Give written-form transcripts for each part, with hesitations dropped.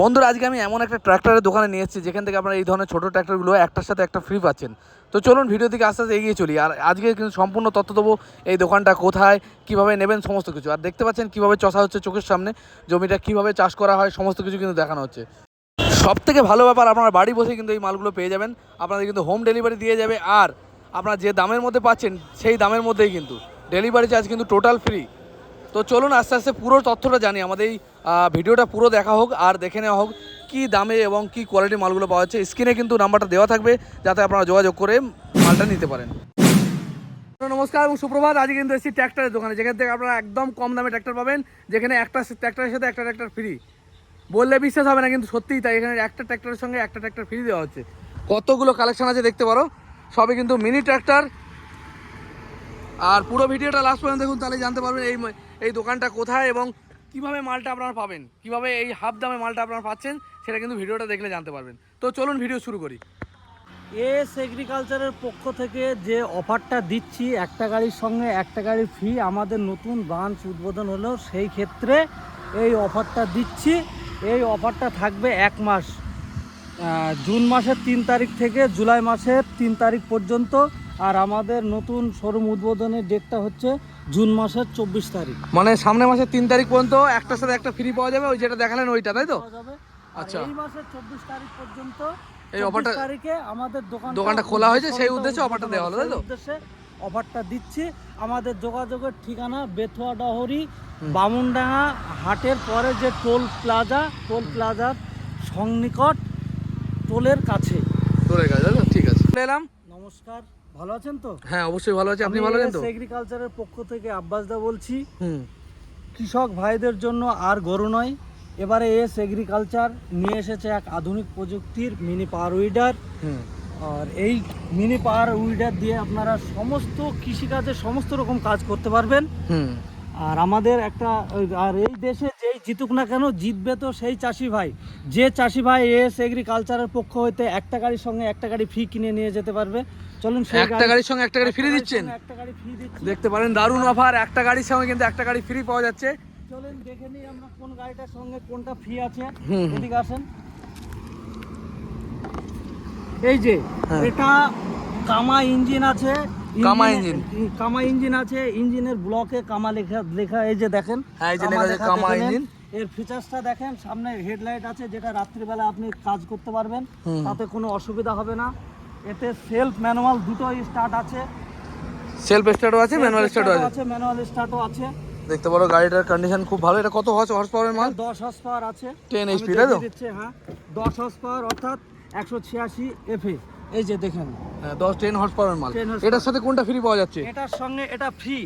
বন্ধুরা আজকে আমি এমন একটা ট্র্যাক্টরের দোকানে নিয়ে এসেছি যেখান থেকে আপনারা এই ধরনের ছোটো ট্র্যাক্টরগুলো একটার সাথে একটা ফ্রি পাচ্ছেন। তো চলুন ভিডিও থেকে আস্তে আস্তে এগিয়ে চলি। আর আজকে কিন্তু সম্পূর্ণ তথ্য দেবো, এই দোকানটা কোথায়, কীভাবে নেবেন সমস্ত কিছু। আর দেখতে পাচ্ছেন কীভাবে চষা হচ্ছে চোখের সামনে, জমিটা কীভাবে চাষ করা হয় সমস্ত কিছু কিন্তু দেখানো হচ্ছে। সবথেকে ভালো ব্যাপার, আপনারা বাড়ি বসে কিন্তু এই মালগুলো পেয়ে যাবেন, আপনাদের কিন্তু হোম ডেলিভারি দিয়ে যাবে। আর আপনারা যে দামের মধ্যে পাচ্ছেন সেই দামের মধ্যেই কিন্তু ডেলিভারি চার্জ কিন্তু টোটাল ফ্রি। তো চলুন আস্তে আস্তে পুরো তথ্যটা জানি, আমাদের এই ভিডিওটা পুরো দেখা হোক আর দেখে নেওয়া হোক কী দামে এবং কী কোয়ালিটির মালগুলো পাওয়া যাচ্ছে। স্ক্রিনে কিন্তু নাম্বারটা দেওয়া থাকবে যাতে আপনারা যোগাযোগ করে মালটা নিতে পারেন। নমস্কার এবং সুপ্রভাত। আজকে কিন্তু এসেছি ট্র্যাক্টরের দোকানে, যেখান থেকে আপনারা একদম কম দামে ট্র্যাক্টর পাবেন, যেখানে একটা ট্র্যাক্টরের সাথে একটা ট্র্যাক্টর ফ্রি। বললে বিশ্বাস হবে না কিন্তু সত্যিই তাই, এখানে একটা ট্র্যাক্টরের সঙ্গে একটা ট্র্যাক্টর ফ্রি দেওয়া হচ্ছে। কতগুলো কালেকশন আছে দেখতে পারো, সবই কিন্তু মিনি ট্র্যাক্টর। আর পুরো ভিডিওটা লাস্ট পর্যন্ত দেখুন, তাহলে জানতে পারবেন এই দোকানটা কোথায় এবং কীভাবে মালটা আপনারা পাবেন, কীভাবে এই হাফ দামে মালটা আপনারা পাচ্ছেন, সেটা কিন্তু ভিডিওটা দেখলে জানতে পারবেন। তো চলুন ভিডিও শুরু করি। এস এগ্রিকালচারের পক্ষ থেকে যে অফারটা দিচ্ছি, একটা গাড়ির সঙ্গে একটা গাড়ি ফ্রি, আমাদের নতুন ব্রাঞ্চ উদ্বোধন হলো, সেই ক্ষেত্রে এই অফারটা দিচ্ছি। এই অফারটা থাকবে 1 মাস, জুন মাসের 3 তারিখ থেকে জুলাই মাসের 3 তারিখ পর্যন্ত। আর আমাদের নতুন শোরুম উদ্বোধনের ডেটটা হচ্ছে জুন মাসের 24 তারিখ, মানে সামনে মাসের 3 তারিখ পর্যন্ত একটার সাথে একটা ফ্রি পাওয়া যাবে, ওই যেটা দেখালেন ওইটা, তাই তো? আচ্ছা, এই মাসের 24 তারিখ পর্যন্ত এই অফারটা তারিখে আমাদের দোকানটা খোলা হয়েছে, সেই উদ্দেশ্যে অফারটা দেওয়া হলো, তাই তো? উদ্দেশ্যে অফারটা দিচ্ছি। আমাদের যোগাযোগের ঠিকানা বেথুয়া ডহরি, বামুনডাঙ্গা হাটের পরে যে টোল প্লাজার সন্নিকট, টোলের কাছে। টোলের কাছে, ঠিক আছে। এলাম। নমস্কার, ভালো আছেন তো? হ্যাঁ অবশ্যই ভালো আছি, আপনি ভালো আছেন তো? এগ্রিকালচারের পক্ষ থেকে আব্বাসদা বলছি। কৃষক ভাইদের জন্য আর গরু নয়, এবারে এস এগ্রিকালচার নিয়ে এসেছে এক আধুনিক প্রযুক্তির মিনি পাওয়ার উইডার। আর এই মিনি পাওয়ার উইডার দিয়ে আপনারা সমস্ত কৃষিকাজের সমস্ত রকম কাজ করতে পারবেন। আর আমাদের আর এই দেশে যেই জিতুক না কেন, জিতবে তো সেই চাষি ভাই। যে চাষি ভাই এস এগ্রিকালচারের পক্ষ হইতে একটা গাড়ির সঙ্গে একটা গাড়ি ফ্রি কিনে নিয়ে যেতে পারবে। চলুন, একটা গাড়ির সঙ্গে একটা গাড়ি ফ্রি দিচ্ছেন, একটা গাড়ি ফ্রি দিচ্ছি, দেখতে পারেন দারুণ অফার। একটা গাড়ির সঙ্গে কিন্তু একটা গাড়ি ফ্রি পাওয়া যাচ্ছে। চলেন দেখে নিই আমরা কোন গাড়িটার সঙ্গে কোনটা ফ্রি আছে। এদিকে আসেন। এই যে এটা কামা ইঞ্জিন আছে, কামা ইঞ্জিন আছে, ইঞ্জিনের ব্লকে কামা লেখা এই যে দেখেন, হ্যাঁ এই যে লেখা আছে কামা ইঞ্জিন। এর ফিচার্সটা দেখেন, সামনে হেডলাইট আছে যেটা রাত্রিবেলা আপনি কাজ করতে পারবেন, তাতে কোনো অসুবিধা হবে না। এতে সেলফ ম্যানুয়াল দুটোই স্টার্ট আছে, সেলফ স্টার্টও আছে, ম্যানুয়াল স্টার্টও আছে, ম্যানুয়াল স্টার্টও আছে। দেখতে পারো গাড়িটার কন্ডিশন খুব ভালো। এটা কত হর্স পাওয়ারের মাল? 10 হর্স পাওয়ার আছে, 10 HP, তাই তো? হ্যাঁ 10 হর্স পাওয়ার অর্থাৎ 186 FA। এই যে দেখেন, 10 হর্স পাওয়ারের মাল। এটার সাথে কোনটা ফ্রি পাওয়া যাচ্ছে? এটার সঙ্গে এটা ফ্রি,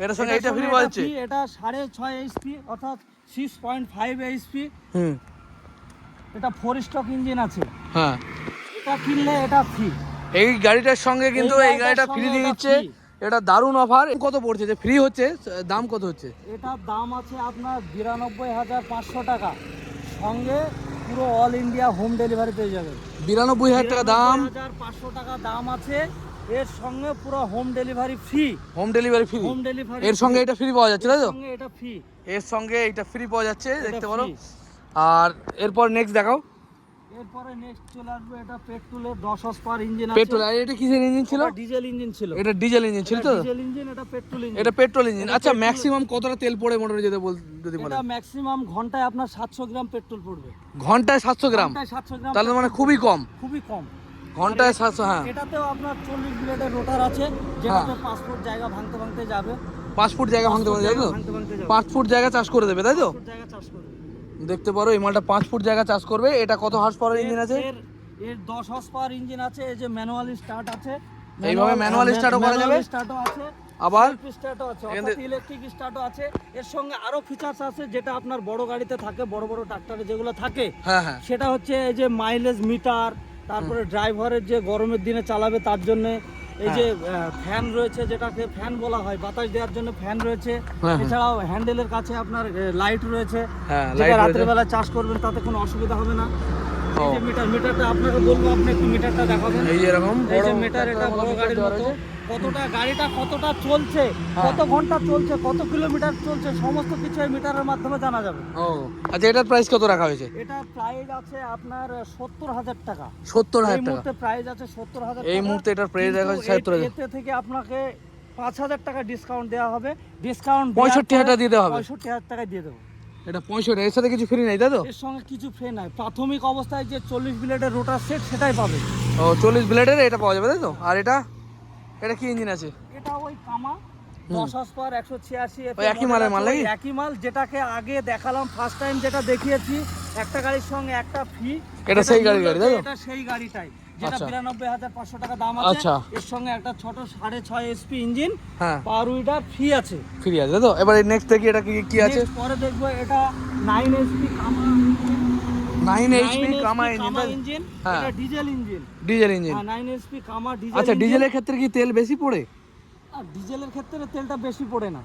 এটার সঙ্গে এটা ফ্রি পাওয়া যাচ্ছে। এটা 6.5 HP অর্থাৎ 6.5 HP। এটা 4 স্টক ইঞ্জিন আছে। হ্যাঁ, এটা কিনলে এটা ফ্রি। এই গাড়িটার সঙ্গে কিন্তু এই গাড়িটা ফ্রি দিয়ে দিচ্ছে। এটা দারুণ অফার। কত পড়ছে যে ফ্রি হচ্ছে, দাম কত হচ্ছে? এটার দাম আছে আপনার 92,500 টাকা, সঙ্গে পুরো অল ইন্ডিয়া হোম ডেলিভারি পেয়ে যাবেন। 92,000 টাকা দাম, 500 টাকা দাম আছে। এর সঙ্গে পুরো home delivery free, home delivery free. Home delivery এর সঙ্গে এটা ফ্রি পাওয়া যাচ্ছে, তাই তো? এটা ফ্রি, এর সঙ্গে এটা ফ্রি পাওয়া যাচ্ছে, দেখতে পারো। আর এরপর নেক্সট দেখাও। এরপরে নেক্সট চলে আসবে, এটা পেট্রোলের 10 হর্স পাওয়ার ইঞ্জিন আছে। পেট্রোল। আর এটা কিসের ইঞ্জিন ছিল? ডিজেল ইঞ্জিন ছিল। এটা ডিজেল ইঞ্জিন ছিল তো? ডিজেল ইঞ্জিন, এটা পেট্রোল ইঞ্জিন। এটা পেট্রোল ইঞ্জিন। আচ্ছা, ম্যাক্সিমাম কতটা তেল পড়ে মোটরে যদি বলেন? এটা ম্যাক্সিমাম ঘন্টায় আপনার 700 গ্রাম পেট্রোল পড়বে। ঘন্টায় 700 গ্রাম? ঘন্টায় 700 গ্রাম, তাহলে মানে খুবই কম। খুবই কম। ঘন্টায় 700। হ্যাঁ, এটাতেও আপনার 40 ব্লেডের রোটার আছে, যেটাতে 5 ফুট জায়গা ভাঙতে যাবে। 5 ফুট জায়গা ভাঙতে যাবে তো? 5 ফুট জায়গা চাষ করে দেবে, তাই তো? জায়গা চাষ করবে। দেখতে পারো এই মালটা 5 ফুট জায়গা চাষ করবে। এটা কত হর্স পাওয়ার ইঞ্জিন আছে? এর 10 হর্স পাওয়ার ইঞ্জিন আছে। এই যে ম্যানুয়াল স্টার্ট আছে, এইভাবে ম্যানুয়াল স্টার্টও করা যাবে। স্টার্টও আছে, আবার স্টার্টও আছে, অর্থাৎ ইলেকট্রিক স্টার্টও আছে। এর সঙ্গে আরো ফিচারস আছে যেটা আপনার বড় গাড়িতে থাকে, বড় বড় ট্রাক্টরে যেগুলো থাকে। হ্যাঁ হ্যাঁ, সেটা হচ্ছে এই যে মাইলেজ মিটার, তারপরে ড্রাইভারের যে গরমের দিনে চালাবে তার জন্য এই যে ফ্যান রয়েছে, যেটাকে ফ্যান বলা হয়, বাতাস দেওয়ার জন্য ফ্যান রয়েছে। এছাড়াও হ্যান্ডেলের কাছে আপনার লাইট রয়েছে, যেটা রাত্রেবেলা চাষ করবেন তাতে কোনো অসুবিধা হবে না। এই যে মিটারটা আপনাকে বলবো, আপনি একটু মিটারটা দেখাবেন। এই যে এরকম এই বড় যে মিটার, এটা বড় গাড়ির মতো কতটা গাড়িটা কতটা চলছে, কত ঘন্টা চলছে, কত কিলোমিটার চলছে, সমস্ত কিছু এই মিটারের মাধ্যমে জানা যাবে। ও আচ্ছা, এটার প্রাইস কত রাখা হয়েছে? এটা প্রাইস আছে আপনার 70,000 টাকা। 70,000 এই টাকা মুহূর্তে প্রাইস আছে 70,000 টাকা। এই মুহূর্তে এটার প্রাইস কিন্তু রাখা হয়েছে 70,000। এতে থেকে আপনাকে 5,000 টাকা ডিসকাউন্ট দেওয়া হবে। ডিসকাউন্ট 65,000 টাকা দিতে হবে। 65,000 টাকা দিয়ে দেবো। এটা 65, এর সাথে কিছু ফ্রি নাই তাই তো? এর সঙ্গে কিছু ফ্রি নাই। প্রাথমিক অবস্থায় যে 40 ব্লেডের রোটার সেট সেটাই পাবে। ও 40 ব্লেডের এটা পাওয়া যাবে তাই তো? আর এটা কি ইঞ্জিন আছে? এটা ওই কামা 10 হর্সপাওয়ার 186 ওই একই মালের মাল নাকি? একই মাল, যেটাকে আগে দেখালাম ফার্স্ট টাইম, যেটা দেখিয়েছি একটা গাড়ির সঙ্গে একটা ফ্রি। এটা সেই গাড়ি তাই তো? এটা সেই গাড়িটাই, যেটা আচ্ছা। 92,500 টাকা দাম আছে। আচ্ছা। এর সঙ্গে একটা ছোট 6.5 এসপি ইঞ্জিন, হ্যাঁ পাওয়ার উইডার ফ্রি আছে। ফ্রি আছে তাই তো? এবার নেক্সট দেখি এটা কি আছে। Next পরে দেখবো এটা 9 এসপি কামা 9 এইচপি কামা ইঞ্জিন। হ্যাঁ। এটা ডিজেল ইঞ্জিন। Diesel engine. হ্যাঁ 9 এসপি কামা ডিজেল। আচ্ছা, ডিজেলের ক্ষেত্রে কি তেল বেশি পড়ে? আর ডিজেলের ক্ষেত্রে তেলটা বেশি পড়ে না।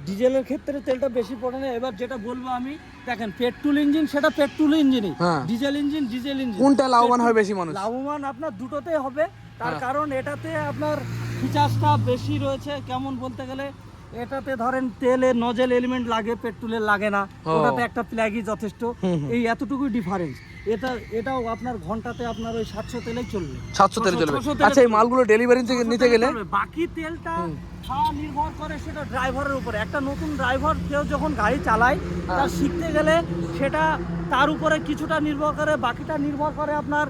ডিজেলের ক্ষেত্রে তেলটা বেশি পড়ে না। এবার যেটা বলবো আমি, দেখেন পেট্রোল ইঞ্জিন সেটা পেট্রোল ইঞ্জিনই, হ্যাঁ। Diesel engine diesel engine. কোনটা লাভবান হয় বেশি মানুষ? লাভবান আপনার দুটোতেই হবে, তার হ্যাঁ। কারণ এটাতে আপনার ফিচার্সটা বেশি রয়েছে। কেমন বলতে গেলে, এটাতে ধরেন তেলের নজেল এলিমেন্ট লাগে, পেট্রোলের লাগে না। ও। ওটাতে একটা প্লাগই যথেষ্ট। হুম, হুম। এই এতটুকুই ডিফারেন্স। এটাও আপনার ঘন্টাতে আপনার ওই 700 তেলেই চলবে। 700 তেল চলবে। 600 তেলে আচ্ছা, এই মালগুলো ডেলিভারি থেকে 600 নিতে গেলে চলবে। বাকি তেলটা নির্ভর করে সেটা ড্রাইভারের উপরে। একটা নতুন ড্রাইভার কেউ যখন গাড়ি চালায়, তার শিখতে গেলে সেটা তার উপরে কিছুটা নির্ভর করে, বাকিটা নির্ভর করে আপনার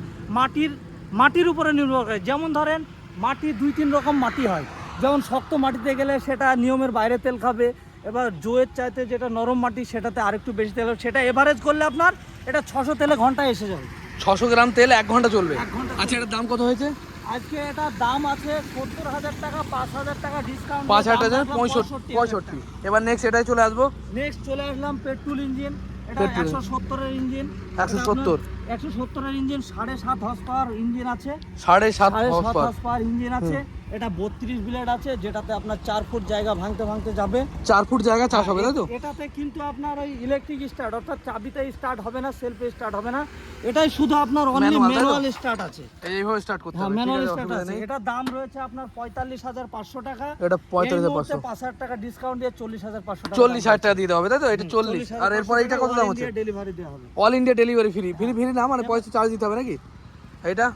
মাটির উপরে নির্ভর করে। যেমন ধরেন মাটি 2-3 রকম মাটি হয়। যেমন শক্ত মাটিতে গেলে সেটা নিয়মের বাইরে তেল খাবে। এবার জোয়ের চাইতে যেটা নরম মাটি, সেটাতে আরেকটু বেশি তেল হবে। সেটা এভারেজ করলে আপনার এটা 600 তেলে ঘন্টায় এসে যাবে। 600 গ্রাম তেল 1 ঘন্টা চলবে। 1 ঘন্টা। আচ্ছা, এটার দাম কত হয়েছে? আজকে এটার দাম আছে 70,000 টাকা, 5,000 টাকা ডিসকাউন্ট। 5,000 65। এবার নেক্সট এটাই চলে আসবো। নেক্সট চলে আসলাম পেট্রোল ইঞ্জিন। এটা পেট্রোল। 170 এর ইঞ্জিন। 170 170 এর ইঞ্জিন, 7.5 হর্স পাওয়ার ইঞ্জিন আছে। 7.5 হর্স পাওয়ার ইঞ্জিন আছে। এটা 32 ব্লেড আছে, যেটাতে আপনার 4 ফুট জায়গা ভাঙতে যাবে। 4 ফুট জায়গা চাষ হবে তাই তো? এটাতে কিন্তু আপনার ওই ইলেকট্রিক স্টার্ট, অর্থাৎ চাবিতে স্টার্ট হবে না, সেলফে স্টার্ট হবে না। এটাই শুধু আপনার অনলি Manual, তাই তো? ম্যানুয়াল স্টার্ট আছে। এইভাবে স্টার্ট করতে হ্যাঁ, হবে। ঠিক ম্যানুয়াল আছে, স্টার্ট অসুবিধা আছে। নেই। এটা দাম রয়েছে আপনার 45,500 টাকা। এটা 45,500। 5,000 টাকা ডিসকাউন্ট দিয়ে 40,500 টাকা। 40,000 টাকা দিতে হবে তাই তো? এটা 40। আর এরপর এটা কত দাম হচ্ছে? ডেলিভারি দেওয়া হবে। অল ইন্ডিয়া ডেলিভারি ফ্রি না, মানে পয়সা চার্জ দিতে হবে নাকি? এটা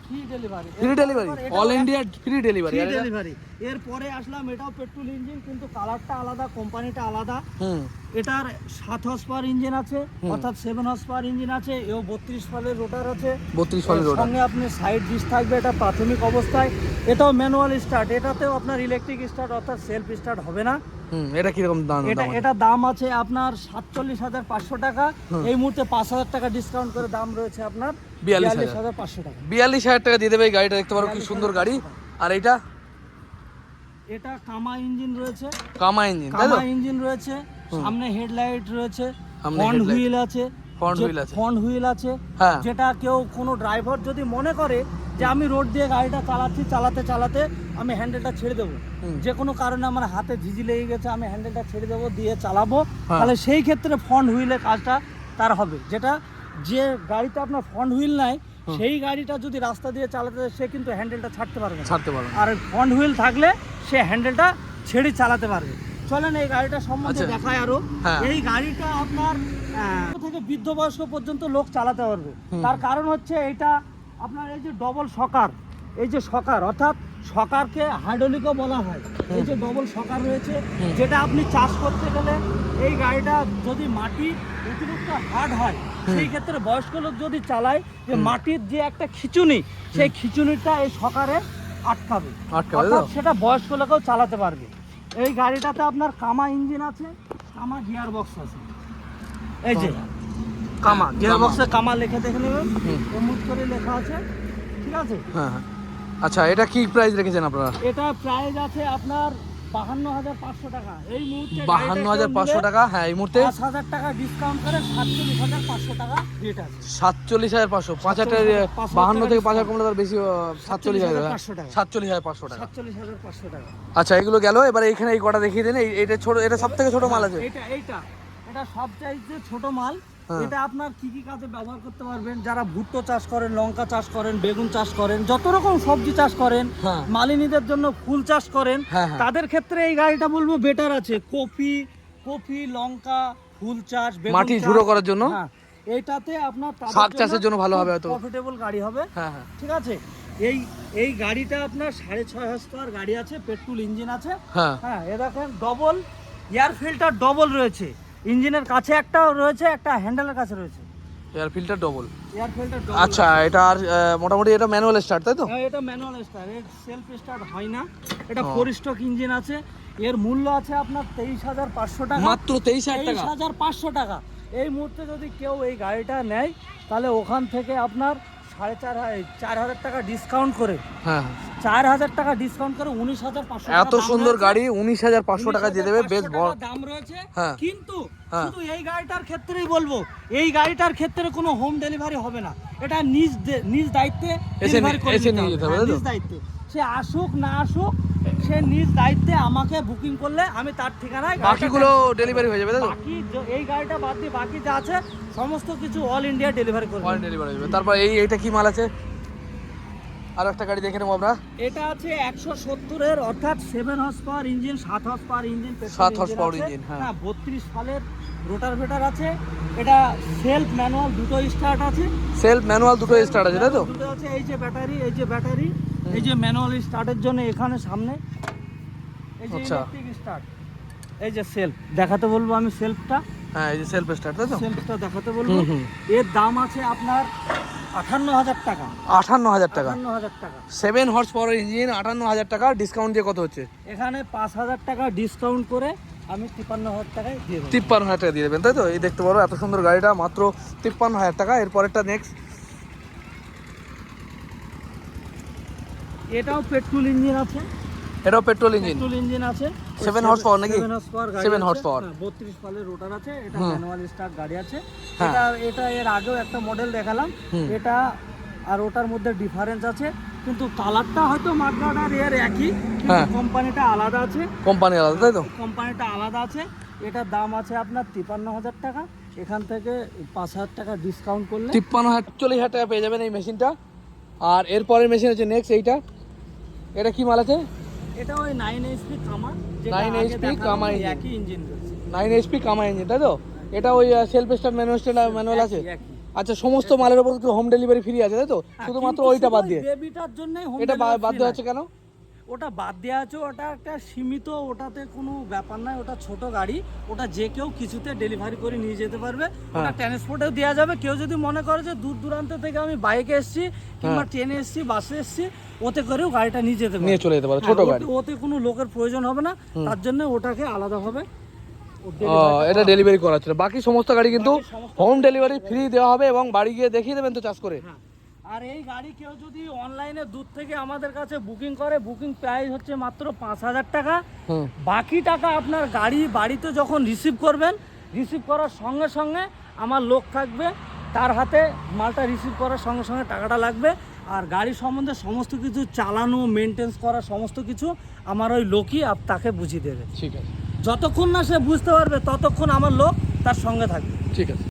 free delivery. Free delivery, all India free delivery. Free delivery. এরপরে আসলাম, এটাও পেট্রোল ইঞ্জিন, কিন্তু কালারটা আলাদা, কোম্পানিটা আলাদা। হুম। এটার 7 হর্স পাওয়ার ইঞ্জিন আছে, অর্থাৎ 7 হর্স পাওয়ার ইঞ্জিন আছে। এও 32 ফালের রোটার আছে। 32 ফালের এর রোটার। সঙ্গে আপনি সাইড ডিশ থাকবে। এটা প্রাথমিক অবস্থায়। এটাও ম্যানুয়াল স্টার্ট। এটাতেও আপনার ইলেকট্রিক স্টার্ট, অর্থাৎ সেলফ স্টার্ট হবে না। এটা কিরকম দাম? এটা দাম আছে আপনার 47,500 টাকা। এই মুহূর্তে 5,000 টাকা ডিসকাউন্ট করে দাম রয়েছে আপনার 42,500 টাকা। 42,000 টাকা দিয়ে দেবে এই গাড়িটা। দেখতে পারো কি সুন্দর গাড়ি। আর এটা এটা কামা ইঞ্জিন রয়েছে। কামা ইঞ্জিন তাই তো? কামা ইঞ্জিন রয়েছে। সামনে হেডলাইট রয়েছে, সামনে ফ্রন্ট headlight। হুইল আছে। Front wheel আছে। ফ্রন্ট হুইল আছে। হ্যাঁ। যেটা কেউ কোনো ড্রাইভার যদি মনে করে যে আমি রোড দিয়ে গাড়িটা চালাচ্ছি, চালাতে আমি হ্যান্ডেলটা ছেড়ে দেবো, যে কোনো কারণে আমার হাতে ঝিঝি লেগে গেছে, আমি হ্যান্ডেলটা ছেড়ে দেবো, দিয়ে চালাবো, হ্যাঁ। তাহলে সেই ক্ষেত্রে ফ্রন্ট হুইলের কাজটা তার হবে। যেটা যে গাড়িতে আপনার ফ্রন্ট হুইল নাই, সেই গাড়িটা যদি রাস্তা দিয়ে চালাতে যায়, সে কিন্তু হ্যান্ডেলটা ছাড়তে পারবে না। ছাড়তে পারো। আর ফ্রন্ট হুইল থাকলে সে হ্যান্ডেলটা ছেড়ে চালাতে পারবে। চলেন এই গাড়িটা সম্বন্ধে আচ্ছা। দেখায় আরো। হ্যাঁ। এই গাড়িটা আপনার থেকে বৃদ্ধ বয়স্ক পর্যন্ত লোক চালাতে পারবে। তার কারণ হচ্ছে এটা আপনার এই যে ডবল শকার, এই যে শকার, অর্থাৎ শকারকে হাইড্রোলিকও বলা হয়। এই যে ডবল শকার রয়েছে, যেটা আপনি চাষ করতে গেলে এই গাড়িটা যদি মাটি অতিরিক্ত হার্ড হয়, সেই ক্ষেত্রে বয়স্ক লোক যদি চালায়, যে মাটির যে একটা খিচুনি, সেই খিচুনিটা এই শকারে আটকাবে। অর্থাৎ সেটা বয়স্ক লোকেও চালাতে পারবে। এই গাড়িটাতে আপনার কামা ইঞ্জিন আছে, কামা গিয়ার বক্স আছে। এই যে কামা গিয়ার বক্সে কামা লেখা দেখে নেবেন, অমুক করে লেখা আছে। ঠিক আছে। হ্যাঁ। আচ্ছা, এটা কি প্রাইস রেখেছেন আপনারা? এটা প্রাইস আছে আপনার 52,500 টাকা। এই মুহূর্তে 52,500 টাকা। হ্যাঁ, এই মুহূর্তে 5,000 টাকা ডিসকাউন্ট করে 47,500 টাকা রেট আছে। 47,500। 5,000 52 থেকে 5,000 কমলে তার বেশি 47,500 টাকা। 47,500 টাকা। 47,500 টাকা। আচ্ছা, এগুলো গেল। এবার এখানে এই কটা দেখিয়ে দিন। এটা ছোট, এটা সব থেকে ছোট মাল আছে। এটা সবচাইতে ছোট মাল। হ্যাঁ। এটা আপনার কি কি কাজে ব্যবহার করতে পারবেন? যারা ভুট্টো চাষ করেন, লঙ্কা চাষ করেন, বেগুন চাষ করেন, যত রকম সবজি চাষ করেন, হ্যাঁ। মালিনীদের জন্য ফুল চাষ করেন, হ্যাঁ, হ্যাঁ। তাদের ক্ষেত্রে এই গাড়িটা বলবো বেটার আছে। কফি লঙ্কা ফুল চাষ, বেগুন মাটি চাষ, ঝুড়ো করার জন্য? হ্যাঁ, এইটাতে আপনার শাক চাষের জন্য ভালো হবে হয়তো। প্রফিটেবল গাড়ি হবে। হ্যাঁ হ্যাঁ ঠিক আছে, এই গাড়িটা আপনার 6.5 হর্সপাওয়ার গাড়ি আছে, পেট্রোল ইঞ্জিন আছে। হ্যাঁ হ্যাঁ, এ দেখেন ডবল এয়ার ফিল্টার, ডবল রয়েছে। ইঞ্জিনের কাছে একটা রয়েছে, একটা হ্যান্ডেলের কাছে রয়েছে air filter double. Air filter double. আচ্ছা, এটা আর মোটামুটি এটা ম্যানুয়াল স্টার্ট তাই তো? হ্যাঁ, এটা ম্যানুয়াল স্টার্ট, এর সেলফ স্টার্ট হয় না। এটা ও। 4 স্ট্রোক ইঞ্জিন আছে। এর মূল্য আছে আপনার 23,500 টাকা। মাত্র 23,000 টাকা? 23,500 টাকা। এই মুহূর্তে যদি কেউ এই গাড়িটা নেয় তাহলে ওখান থেকে আপনার 4,500 টাকা ডিসকাউন্ট করে, হ্যাঁ 4,000 টাকা ডিসকাউন্ট করে 19,500 এত সুন্দর গাড়ি 19,500 টাকা দিয়ে দেবে, বেশ বড় দাম রয়েছে। হ্যাঁ। কিন্তু হ্যাঁ। শুধু এই গাড়িটার ক্ষেত্রেই বলবো, এই গাড়িটার ক্ষেত্রে কোনো হোম ডেলিভারি হবে না। এটা নিজ দায়িত্বে ডেলিভারি করে এসে দিতে নিয়ে হবে। যেতে হবে, হ্যাঁ, তাই তো? নিজ দায়িত্বে। সে আসুক না আসুক, সে নিজ দায়িত্বে আমাকে বুকিং করলে আমি তার ঠিকানায় বাকিগুলো ডেলিভারি হয়ে যাবে তাই তো? এই গাড়িটা বাদ দিয়ে বাকি যা আছে সমস্ত কিছু অল ইন্ডিয়া ডেলিভারি করবে। অল ডেলিভারি হয়ে যাবে। তারপর এইটা কি মাল আছে? আর একটা গাড়ি দেখে নেবো আমরা। এটা আছে 170 এর, অর্থাৎ 7 horse power engine, 7 horse power engine, 7 horse power engine, হ্যাঁ। 32 সালের রোটারভেটার আছে। এটা সেলফ ম্যানুয়াল দুটো স্টার্ট আছে। সেলফ ম্যানুয়াল দুটো স্টার্ট আছে তাই তো? দুটো আছে। এই যে ব্যাটারি, এই যে ম্যানুয়াল স্টার্টের জন্য এখানে সামনে এই যে আচ্ছা। ইলেকট্রিক স্টার্ট, এই যে সেলফ দেখাতে বলবো আমি, সেলফটা হ্যাঁ, এই যে সেলফ স্টার্ট তাই তো? সেলফটা দেখাতে বলবো। হুম। এর দাম আছে আপনার 58,000 টাকা। 58,000 টাকা? 58,000 টাকা। 7 হর্স পাওয়ার ইঞ্জিন, 58,000 টাকা। ডিসকাউন্ট দিয়ে কত হচ্ছে? এখানে 5,000 টাকা ডিসকাউন্ট করে আমি 53,000 টাকায় দিয়ে দেবো। 53,000 টাকা দিয়ে দেবেন তাই তো? এই দেখতে পারো এত সুন্দর গাড়িটা মাত্র 53,000 টাকা। এরপরেরটা নেক্সট। এটাও পেট্রোল ইঞ্জিন আছে। এটাও পেট্রোল ইঞ্জিন? পেট্রোল ইঞ্জিন আছে। 7 হর্স পাওয়ার নাকি? 7 হর্স পাওয়ার গাড়ি 7 আছে। Horse power. হ্যাঁ, 32 সালের রোটার আছে। এটা হুম। ম্যানুয়াল স্টার্ট গাড়ি আছে। হ্যাঁ। এটা এর আগেও একটা মডেল দেখালাম। হুম। এটা আর ওটার মধ্যে ডিফারেন্স আছে, কিন্তু কালারটা হয়তো মার্কেট আর এর একই, কিন্তু হ্যাঁ। কোম্পানিটা আলাদা আছে। কোম্পানি আলাদা তাই তো? কোম্পানিটা আলাদা আছে। এটার দাম আছে আপনার 53,000 টাকা। এখান থেকে 5,000 টাকা ডিসকাউন্ট করলে 53,000 টাকা পেয়ে যাবেন এই মেশিনটা। আর এরপরের মেশিন হচ্ছে নেক্সট এইটা। এটা কি মাল আছে? এটা ওই 9 HP কামা, 9 HP কামা ইঞ্জিন। একই ইঞ্জিন রয়েছে। 9 HP কামা ইঞ্জিন তাই তো? এটা ওই সেলফ স্টার্ট ম্যানুয়াল আছে? একই। আচ্ছা, সমস্ত মালের উপর কি হোম ডেলিভারি ফ্রি আছে তাই তো? শুধুমাত্র ওইটা বাদ দিয়ে? বেবিটার জন্য এটা বাদ দেওয়া হচ্ছে কেন? ওটা বাদ দেওয়া আছে, ওটা একটা সীমিত, ওটাতে কোনো ব্যাপার নাই। ওটা ছোট গাড়ি, ওটা যে কেউ কিছুতে ডেলিভারি করে নিয়ে যেতে পারবে। ওটা ট্রান্সপোর্টেও দেওয়া যাবে। কেউ যদি মনে করে যে দূর দূরান্ত থেকে আমি বাইকে এসেছি কিংবা ট্রেনে এসেছি, বাসে এসেছি, ওতে করেও গাড়িটা নিয়ে যেতে পারবে, নিয়ে চলে যেতে পারে, ছোট গাড়ি। ওতে কোনো লোকের প্রয়োজন হবে না। তার জন্য ওটাকে আলাদাভাবে এটা ডেলিভারি করা হচ্ছে। বাকি সমস্ত গাড়ি কিন্তু হোম ডেলিভারি ফ্রি দেওয়া হবে এবং বাড়ি গিয়ে দেখিয়ে দেবেন তো চার্জ করে। হ্যাঁ। আর এই গাড়ি কেউ যদি অনলাইনে দূর থেকে আমাদের কাছে বুকিং করে, বুকিং প্রাইস হচ্ছে মাত্র 5,000 টাকা। হুম। বাকি টাকা আপনার গাড়ি বাড়িতে যখন রিসিভ করবেন, রিসিভ করার সঙ্গে সঙ্গে আমার লোক থাকবে, তার হাতে মালটা রিসিভ করার সঙ্গে সঙ্গে টাকাটা লাগবে। আর গাড়ি সম্বন্ধে সমস্ত কিছু চালানো, মেনটেন্স করা সমস্ত কিছু আমার ওই লোকই তাকে বুঝিয়ে দেবে। ঠিক আছে, যতক্ষণ না সে বুঝতে পারবে ততক্ষণ আমার লোক তার সঙ্গে থাকবে। ঠিক আছে।